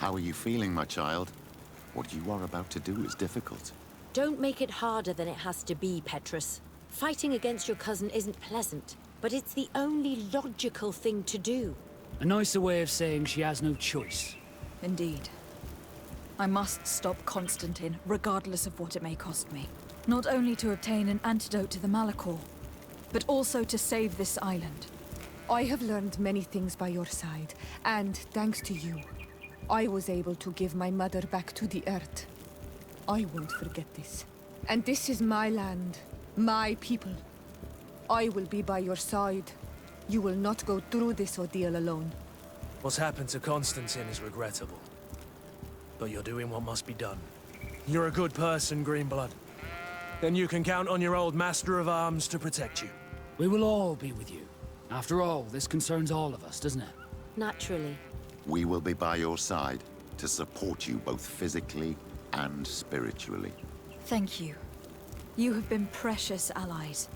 How are you feeling, my child? What you are about to do is difficult. Don't make it harder than it has to be, Petrus. Fighting against your cousin isn't pleasant, but it's the only logical thing to do. A nicer way of saying she has no choice. Indeed. I must stop Constantine, regardless of what it may cost me. Not only to obtain an antidote to the Malachor, but also to save this island. I have learned many things by your side, and thanks to you, I was able to give my mother back to the Earth. I won't forget this. And this is my land, my people. I will be by your side. You will not go through this ordeal alone. What's happened to Constantine is regrettable. But you're doing what must be done. You're a good person, Greenblood. Then you can count on your old master of arms to protect you. We will all be with you. After all, this concerns all of us, doesn't it? Naturally. We will be by your side to support you both physically and spiritually. Thank you. You have been precious allies.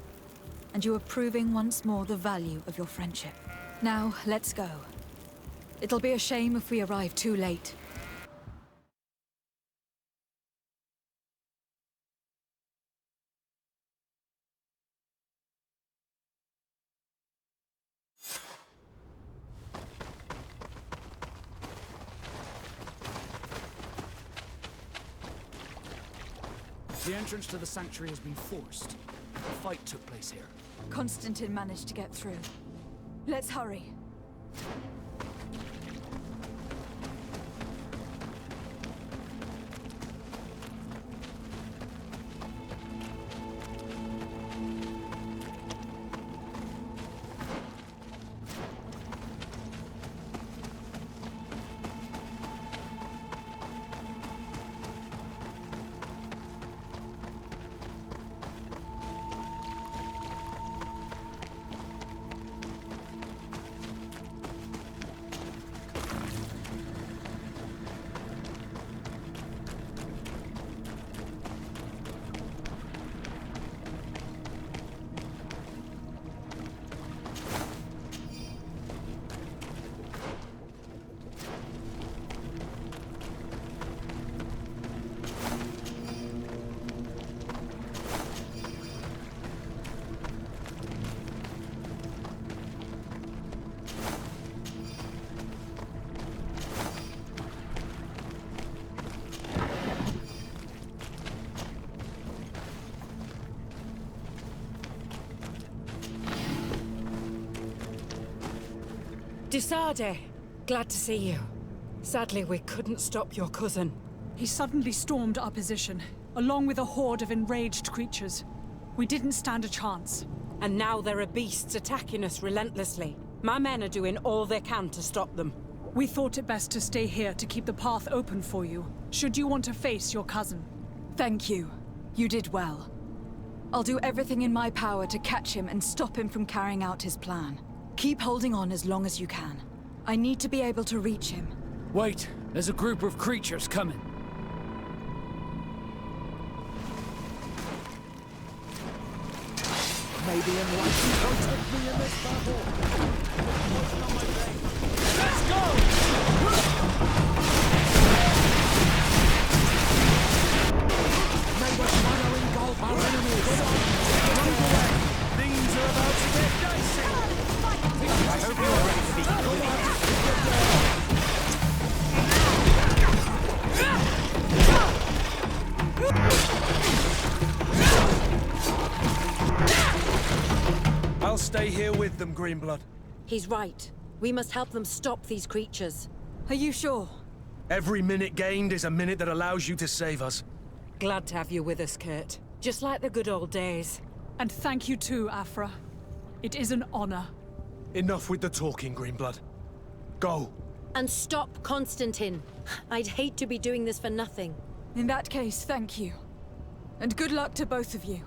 And you are proving once more the value of your friendship. Now, let's go. It'll be a shame if we arrive too late. The entrance to the sanctuary has been forced. A fight took place here. Constantine managed to get through. Let's hurry. Ssd, glad to see you. Sadly, we couldn't stop your cousin. He suddenly stormed our position, along with a horde of enraged creatures. We didn't stand a chance. And now there are beasts attacking us relentlessly. My men are doing all they can to stop them. We thought it best to stay here to keep the path open for you, should you want to face your cousin. Thank you. You did well. I'll do everything in my power to catch him and stop him from carrying out his plan. Keep holding on as long as you can. I need to be able to reach him. Wait, there's a group of creatures coming. Maybe enlightened protect me in this battle. Let's go! May the shadow engulf our enemies. Run away. Things are about to get dicey. I hope you are ready to be I'll stay here with them, Greenblood. He's right. We must help them stop these creatures. Are you sure? Every minute gained is a minute that allows you to save us. Glad to have you with us, Kurt. Just like the good old days. And thank you too, Afra. It is an honor. Enough with the talking, Greenblood. Go. And stop Constantine. I'd hate to be doing this for nothing. In that case, thank you. And good luck to both of you.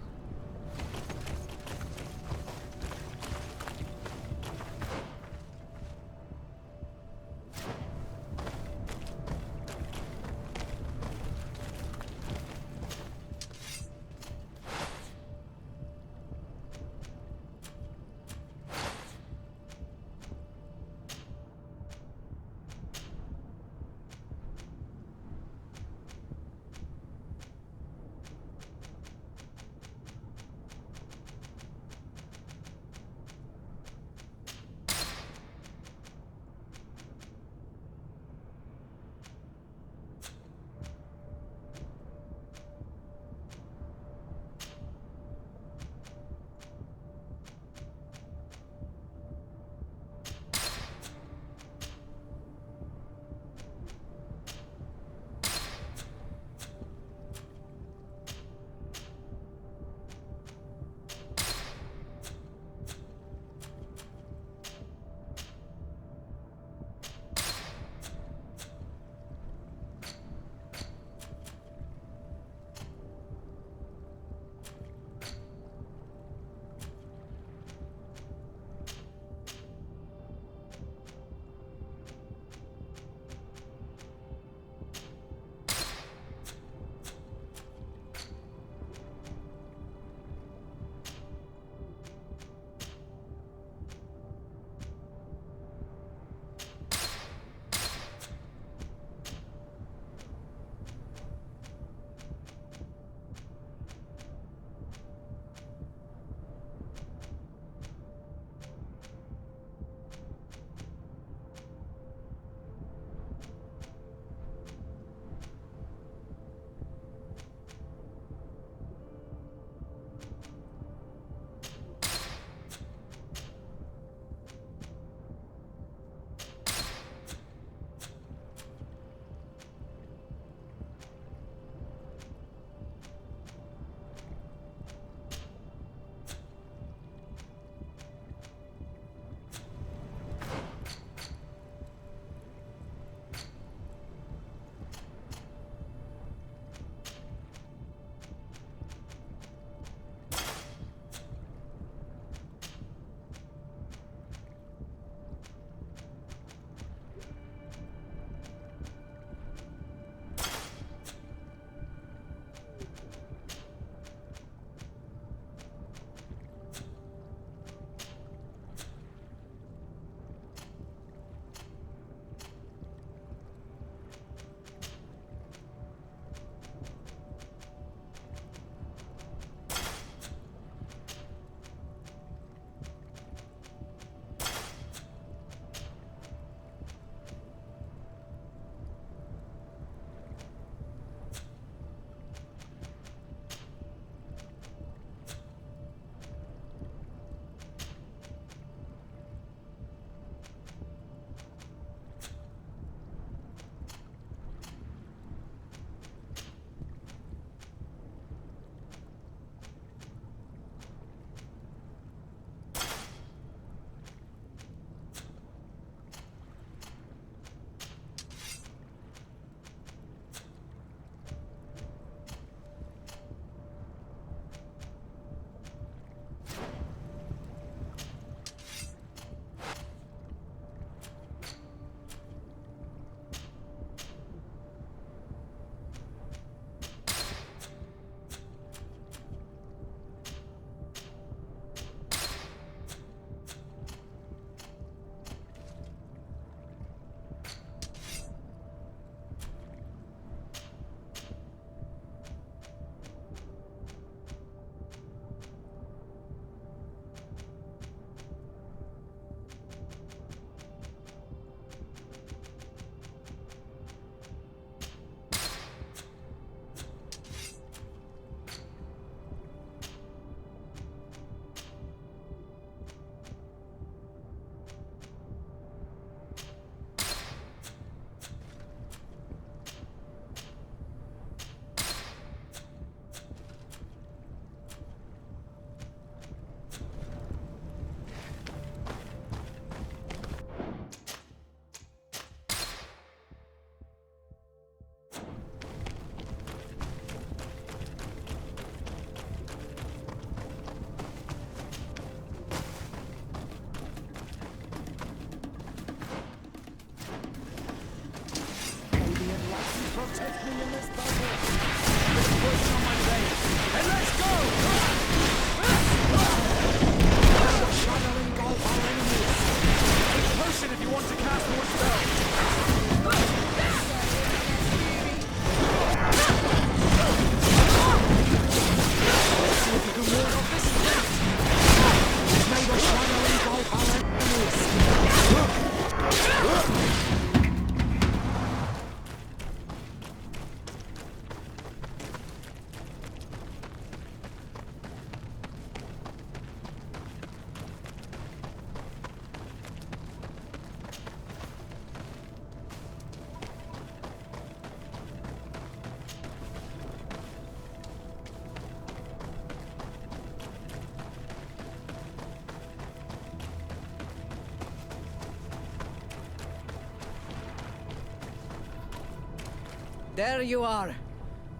There you are.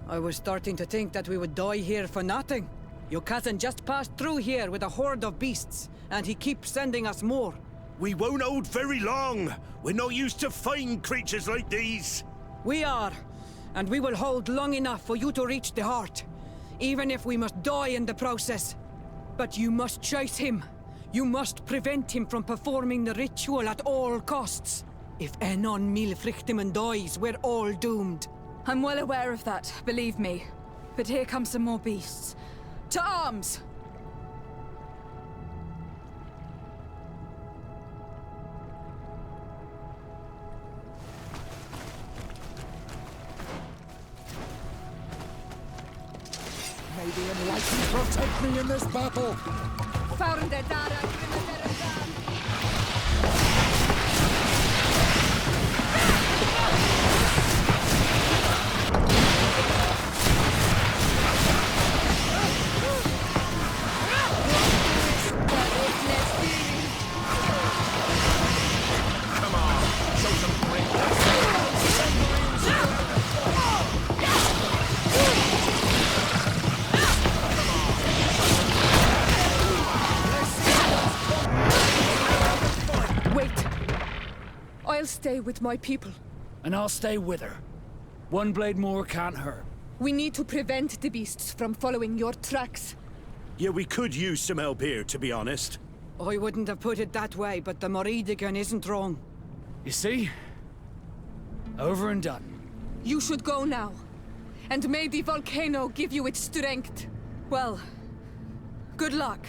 I was starting to think that we would die here for nothing. Your cousin just passed through here with a horde of beasts, and he keeps sending us more. We won't hold very long. We're not used to fighting creatures like these. We are, and we will hold long enough for you to reach the heart, even if we must die in the process. But you must chase him. You must prevent him from performing the ritual at all costs. If Enon Milfrichtiman dies, we're all doomed. I'm well aware of that, believe me. But here come some more beasts. To arms! May the Enlightened protect me in this battle! Found the Dara. I'll stay with my people. And I'll stay with her. One blade more can't hurt. We need to prevent the beasts from following your tracks. Yeah, we could use some help here, to be honest. I wouldn't have put it that way, but the Moridigan isn't wrong. You see? Over and done. You should go now. And may the volcano give you its strength. Well, good luck.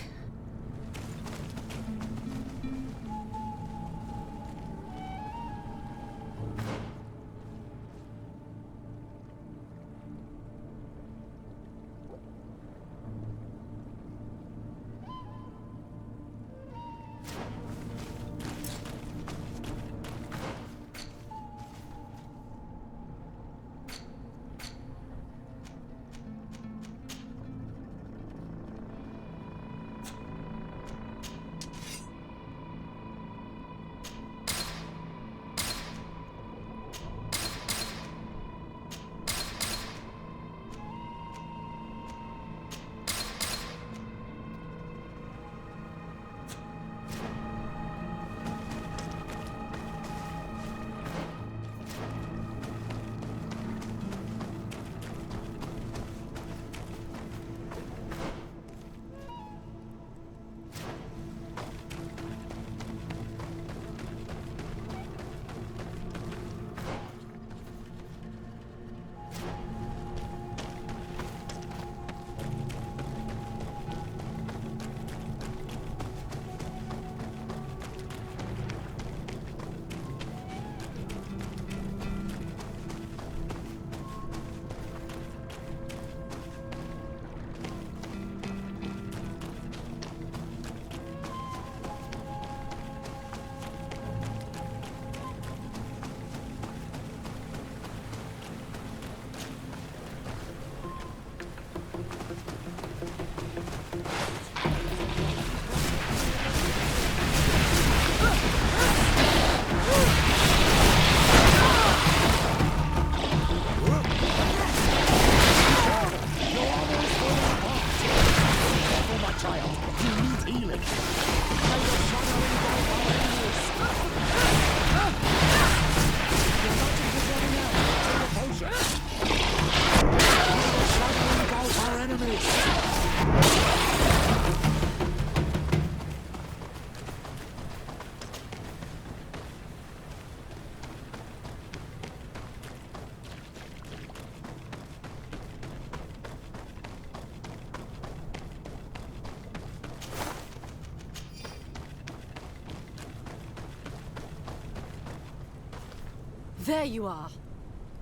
There you are.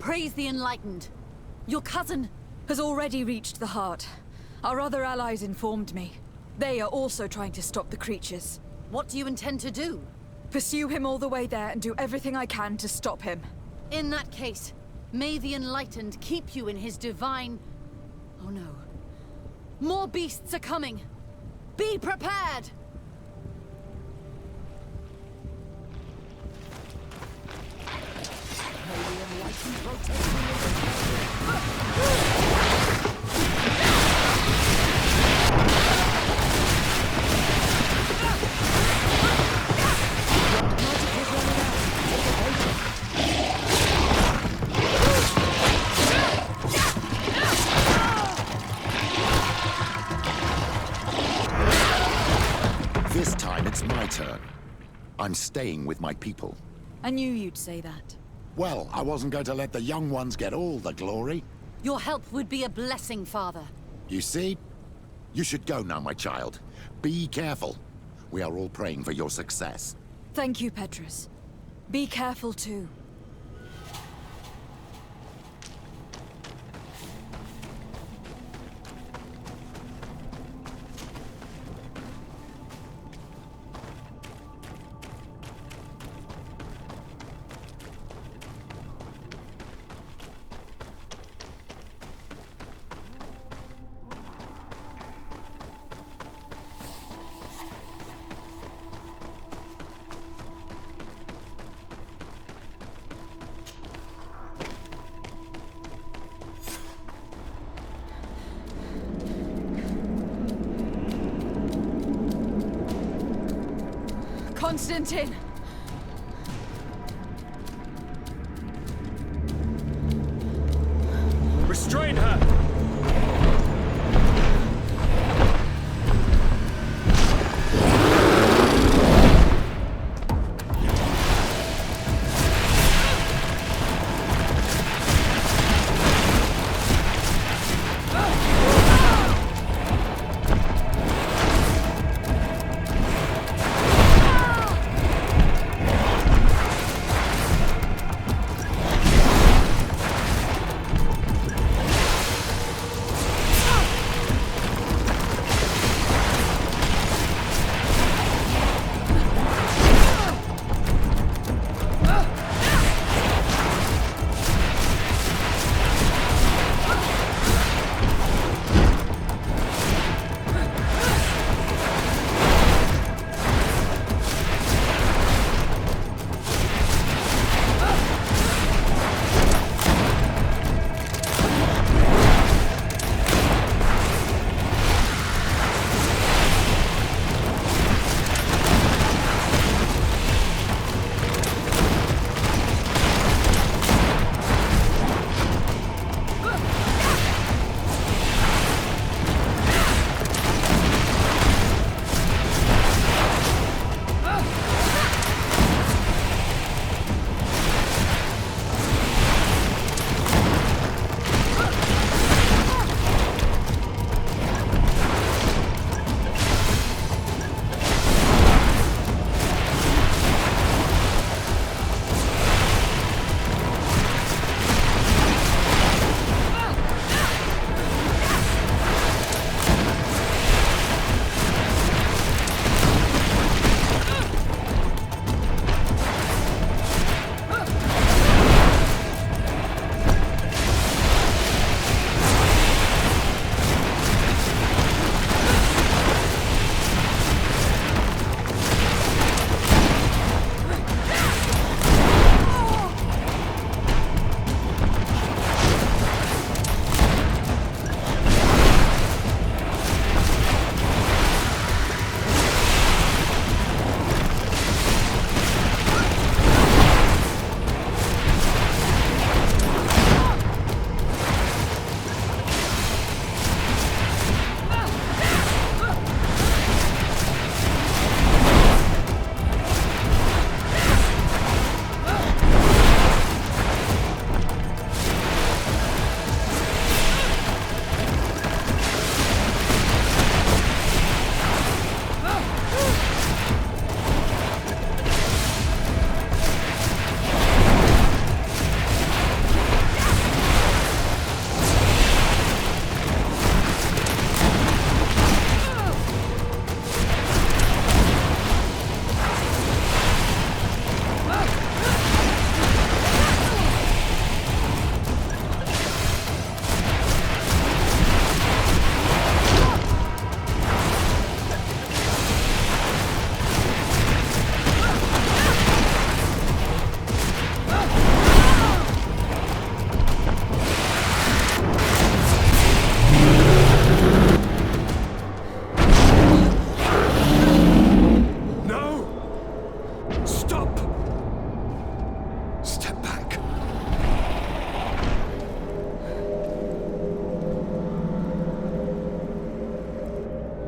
Praise the Enlightened. Your cousin has already reached the heart. Our other allies informed me. They are also trying to stop the creatures. What do you intend to do? Pursue him all the way there and do everything I can to stop him. In that case, may the Enlightened keep you in his divine... Oh no. More beasts are coming! Be prepared! May the Enlightened protect me. This time it's my turn. I'm staying with my people. I knew you'd say that. Well, I wasn't going to let the young ones get all the glory. Your help would be a blessing, Father. You see? You should go now, my child. Be careful. We are all praying for your success. Thank you, Petrus. Be careful too. Constantine! Restrain her!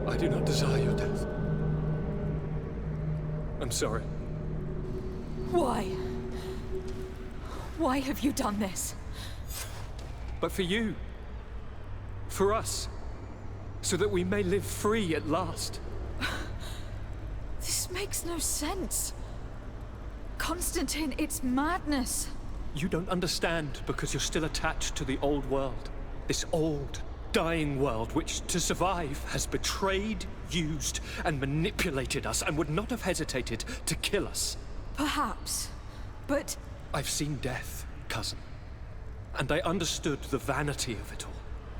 I do not desire your death. I'm sorry. Why? Why have you done this? But for you. For us. So that we may live free at last. This makes no sense. Constantine, it's madness. You don't understand because you're still attached to the old world. This old, dying world which, to survive, has betrayed, used, and manipulated us and would not have hesitated to kill us. Perhaps, but... I've seen death, cousin. And I understood the vanity of it all.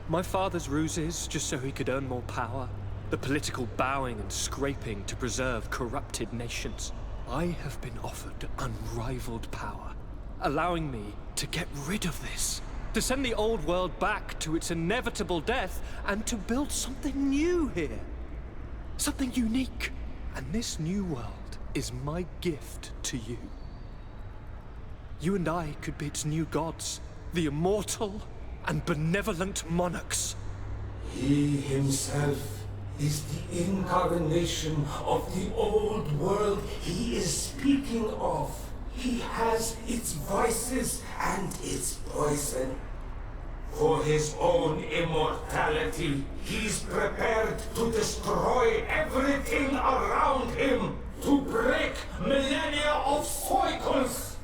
My father's ruses just so he could earn more power. The political bowing and scraping to preserve corrupted nations. I have been offered unrivaled power, allowing me to get rid of this. To send the old world back to its inevitable death, and to build something new here. Something unique. And this new world is my gift to you. You and I could be its new gods, the immortal and benevolent monarchs. He himself is the incarnation of the old world he is speaking of. He has its vices and its poison. For his own immortality, he's prepared to destroy everything around him, to break millennia of cycles.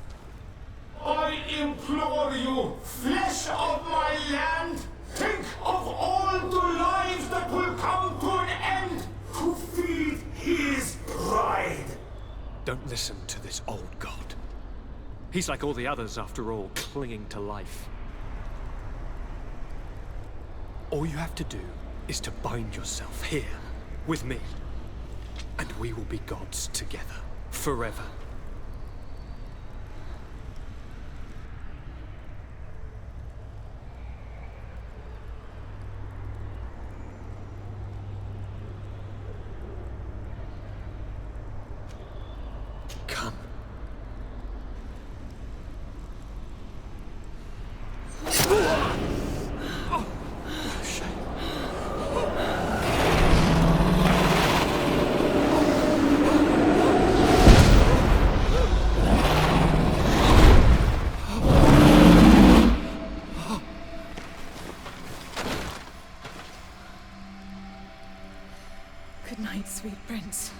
I implore you, flesh of my land, think of all the lives that will come to an end to feed his pride. Don't listen to this old god. He's like all the others, after all, clinging to life. All you have to do is to bind yourself here, with me. And we will be gods together, forever. Come. Good night, sweet prince.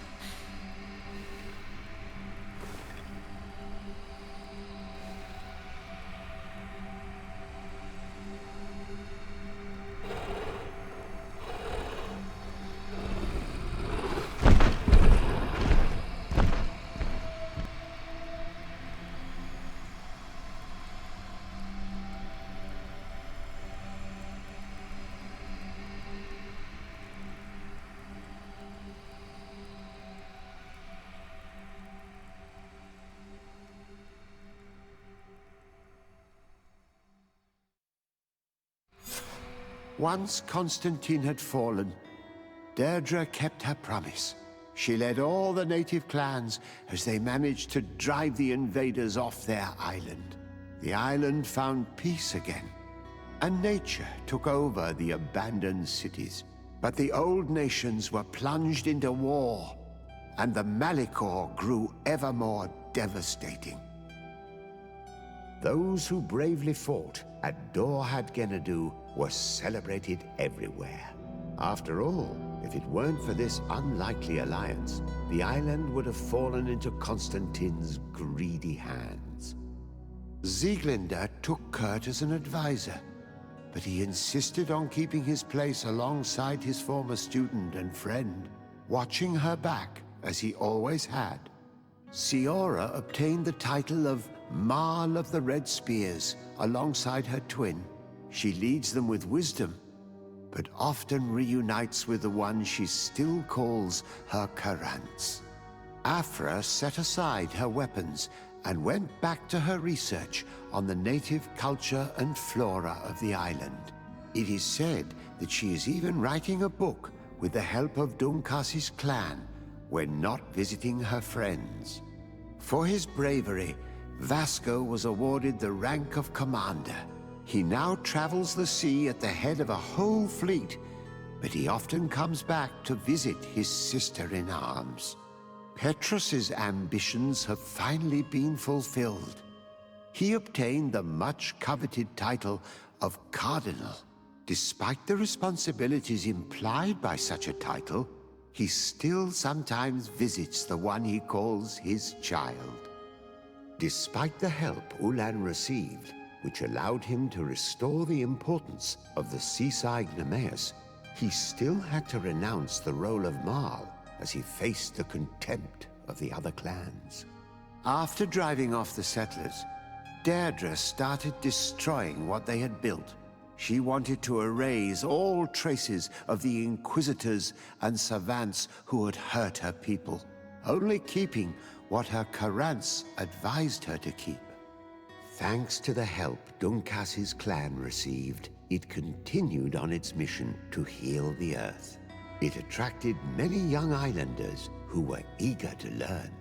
Once Constantine had fallen, Deirdre kept her promise. She led all the native clans as they managed to drive the invaders off their island. The island found peace again, and nature took over the abandoned cities. But the old nations were plunged into war, and the Malicor grew ever more devastating. Those who bravely fought at Dorhad Genadu were celebrated everywhere. After all, if it weren't for this unlikely alliance, the island would have fallen into Constantine's greedy hands. Sieglinde took Kurt as an advisor, but he insisted on keeping his place alongside his former student and friend, watching her back as he always had. Siora obtained the title of Marl of the Red Spears alongside her twin. She leads them with wisdom, but often reunites with the one she still calls her Karants. Afra set aside her weapons and went back to her research on the native culture and flora of the island. It is said that she is even writing a book with the help of Dunkasi's clan when not visiting her friends. For his bravery, Vasco was awarded the rank of commander. He now travels the sea at the head of a whole fleet, but he often comes back to visit his sister-in-arms. Petrus's ambitions have finally been fulfilled. He obtained the much-coveted title of Cardinal. Despite the responsibilities implied by such a title, he still sometimes visits the one he calls his child. Despite the help Ulan received, which allowed him to restore the importance of the seaside Nemeus, he still had to renounce the role of Marl as he faced the contempt of the other clans. After driving off the settlers, Deirdre started destroying what they had built. She wanted to erase all traces of the Inquisitors and savants who had hurt her people, only keeping what her Karants advised her to keep. Thanks to the help Dunkas's clan received, it continued on its mission to heal the Earth. It attracted many young islanders who were eager to learn.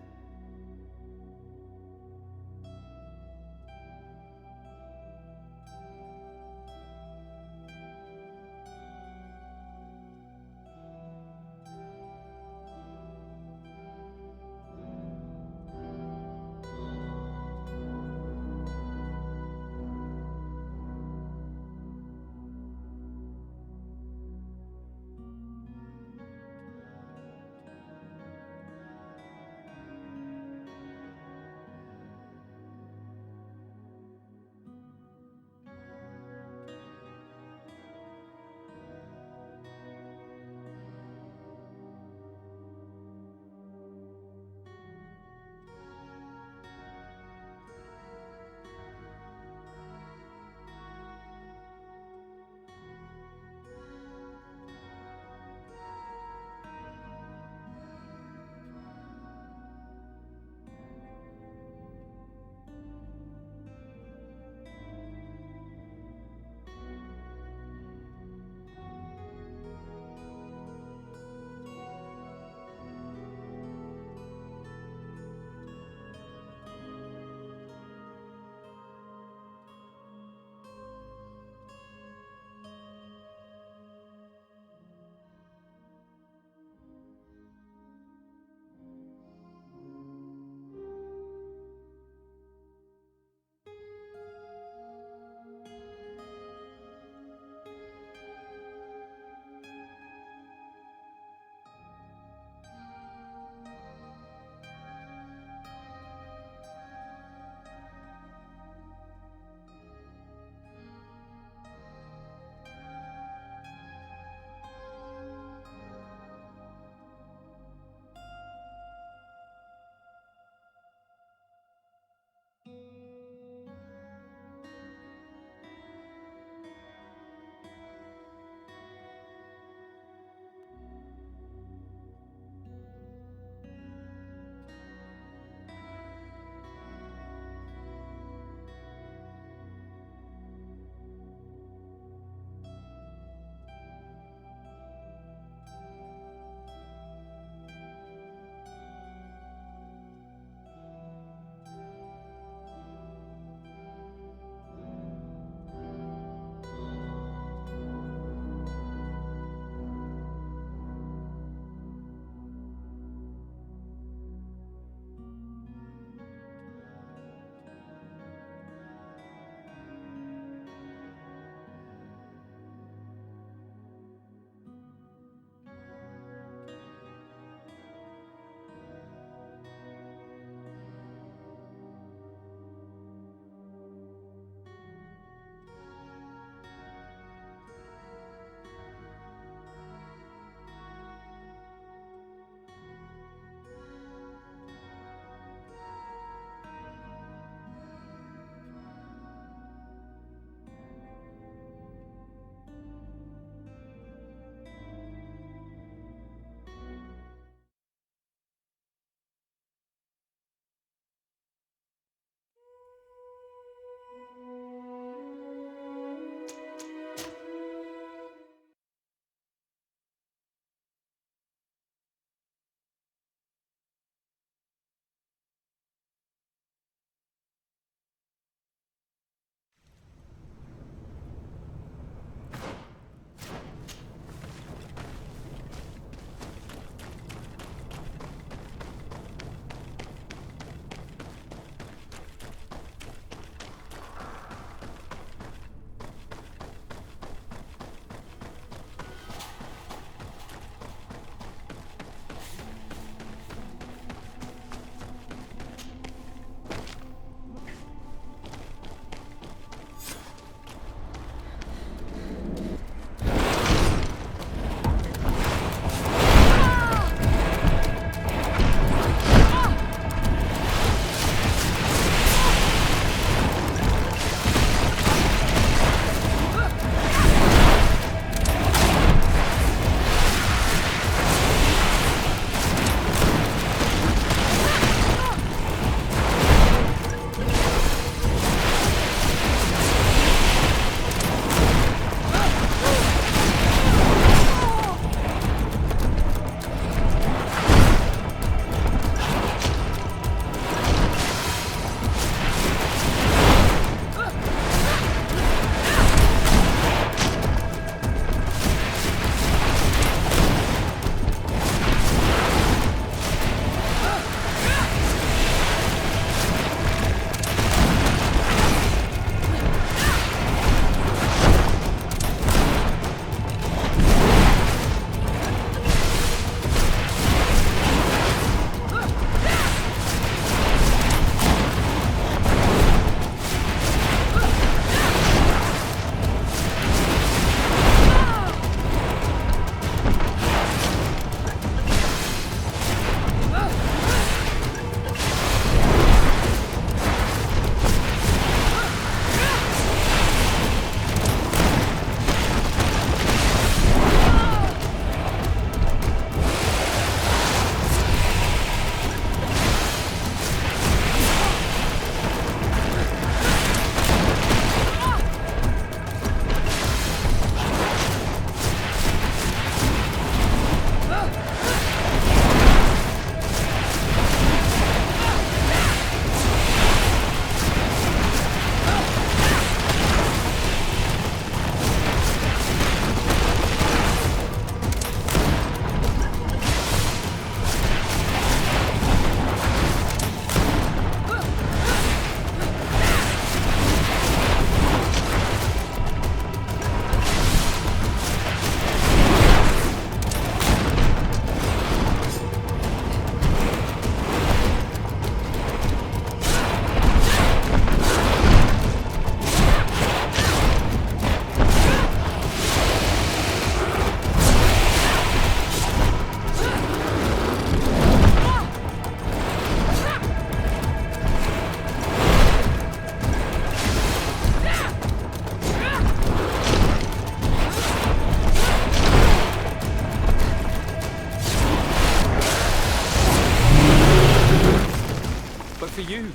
for you.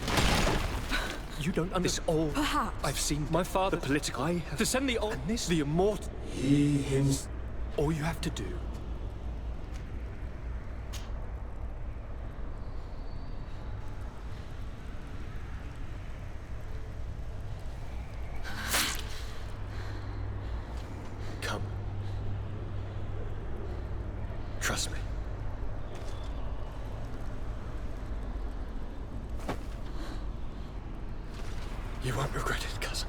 You don't understand. This all. Perhaps. I've seen my father. The political. I have to send the old. And this. The immortal. He himself. All you have to do. Come. Trust me. You won't regret it, cousin.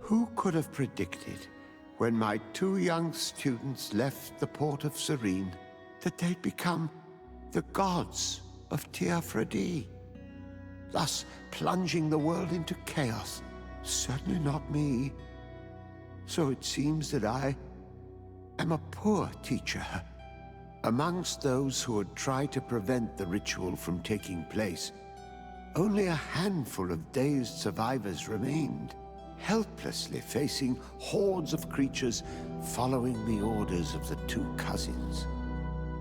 Who could have predicted, when my two young students left the port of Serene, that they'd become the gods of Ssd, thus plunging the world into chaos? Certainly not me. So it seems that I am a poor teacher. Amongst those who had tried to prevent the ritual from taking place, only a handful of dazed survivors remained, helplessly facing hordes of creatures following the orders of the two cousins.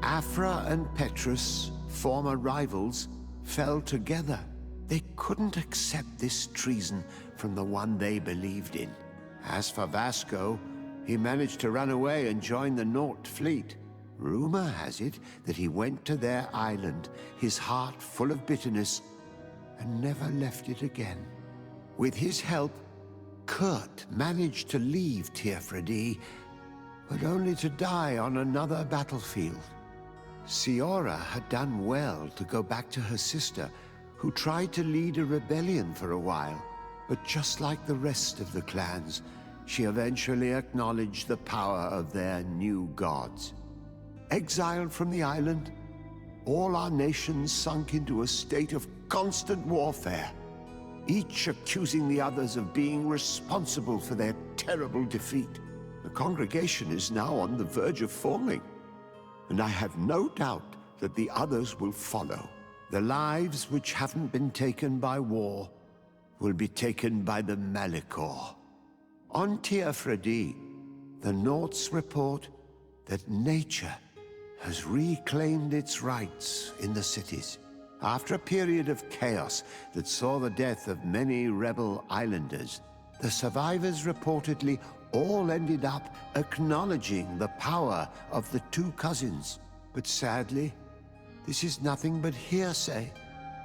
Afra and Petrus, former rivals, fell together. They couldn't accept this treason from the one they believed in. As for Vasco, he managed to run away and join the Naut fleet. Rumor has it that he went to their island, his heart full of bitterness, and never left it again. With his help, Kurt managed to leave Ssd, but only to die on another battlefield. Siora had done well to go back to her sister, who tried to lead a rebellion for a while, but just like the rest of the clans, she eventually acknowledged the power of their new gods. Exiled from the island, all our nations sunk into a state of constant warfare, each accusing the others of being responsible for their terrible defeat. The congregation is now on the verge of forming, and I have no doubt that the others will follow. The lives which haven't been taken by war will be taken by the Malicor. On Ssd, the Nauts report that nature has reclaimed its rights in the cities. After a period of chaos that saw the death of many rebel islanders, the survivors reportedly all ended up acknowledging the power of the two cousins. But sadly, this is nothing but hearsay,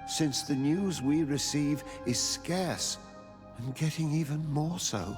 since the news we receive is scarce and getting even more so.